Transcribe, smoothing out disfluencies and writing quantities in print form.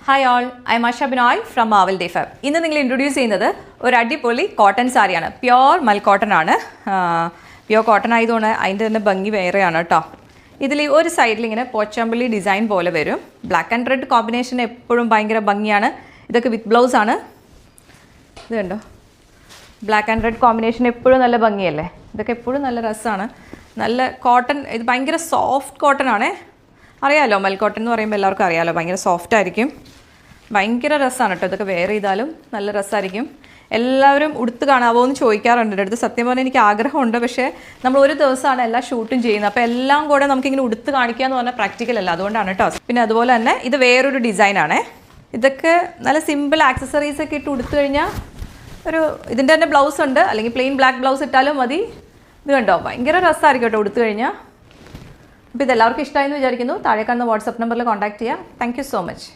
Hi all, I M Asha Binoy from മാവൽ day fab. ഇന്ന് നിങ്ങൾ introduce ചെയ്യുന്നത് ഒരു അടിപൊളി കോട്ടൺ സാരിയാണ്. പ്യോർ മൽ കോട്ടൺ ആണ്. പ്യോർ കോട്ടൺ ആയതുകൊണ്ട് അതിൻ്റെ തന്നെ ഭംഗി വേറെയാണ് കേട്ടോ. ഇതിൽ ഒരു സൈഡിൽ ഇങ്ങനെ പോച്ചമ്പള്ളി ഡിസൈൻ പോലെ വരും. ബ്ലാക്ക് ആൻഡ് റെഡ് കോമ്പിനേഷൻ എപ്പോഴും ഭയങ്കര ഭംഗിയാണ്. ഇതൊക്കെ വിത്ത് ബ്ലൗസ് ആണ്. ഇത് കണ്ടോ, ബ്ലാക്ക് ആൻഡ് റെഡ് കോമ്പിനേഷൻ എപ്പോഴും നല്ല ഭംഗിയല്ലേ. ഇതൊക്കെ എപ്പോഴും നല്ല രസമാണ്. നല്ല കോട്ടൺ, ഇത് ഭയങ്കര സോഫ്റ്റ് കോട്ടൺ ആണേ. അറിയാമല്ലോ, മൽ കോട്ടൺ എന്ന് പറയുമ്പോൾ എല്ലാവർക്കും അറിയാമല്ലോ, ഭയങ്കര സോഫ്റ്റ് ആയിരിക്കും. ഭയങ്കര രസമാണ് കേട്ടോ. ഇതൊക്കെ വെയർ ചെയ്താലും നല്ല രസമായിരിക്കും. എല്ലാവരും ഉടുത്ത് കാണാവോ എന്ന് ചോദിക്കാറുണ്ട് എൻ്റെ അടുത്ത്. സത്യം പറഞ്ഞാൽ എനിക്ക് ആഗ്രഹമുണ്ട്, പക്ഷേ നമ്മൾ ഒരു ദിവസമാണ് എല്ലാ ഷൂട്ടും ചെയ്യുന്നത്. അപ്പോൾ എല്ലാം കൂടെ നമുക്കിങ്ങനെ ഉടുത്ത് കാണിക്കുക എന്ന് പറഞ്ഞാൽ പ്രാക്ടിക്കൽ അല്ല, അതുകൊണ്ടാണ് കേട്ടോ. പിന്നെ അതുപോലെ തന്നെ ഇത് വേറൊരു ഡിസൈനാണേ. ഇതൊക്കെ നല്ല സിമ്പിൾ ആക്സസറീസ് ഒക്കെ ഇട്ട് ഉടുത്തു കഴിഞ്ഞാൽ ഒരു ഇതിൻ്റെ തന്നെ ബ്ലൗസ് ഉണ്ട്, അല്ലെങ്കിൽ പ്ലെയിൻ ബ്ലാക്ക് ബ്ലൗസ് ഇട്ടാലും മതി. ഇത് കണ്ടോ, ഭയങ്കര രസമായിരിക്കും കേട്ടോ ഉടുത്തു കഴിഞ്ഞാൽ. അപ്പോൾ ഇതെല്ലാവർക്കും ഇഷ്ടമായെന്ന് വിചാരിക്കുന്നു. താഴെ കാണുന്ന വാട്സപ്പ് നമ്പറിൽ കോൺടാക്ട് ചെയ്യുക. Thank you so much.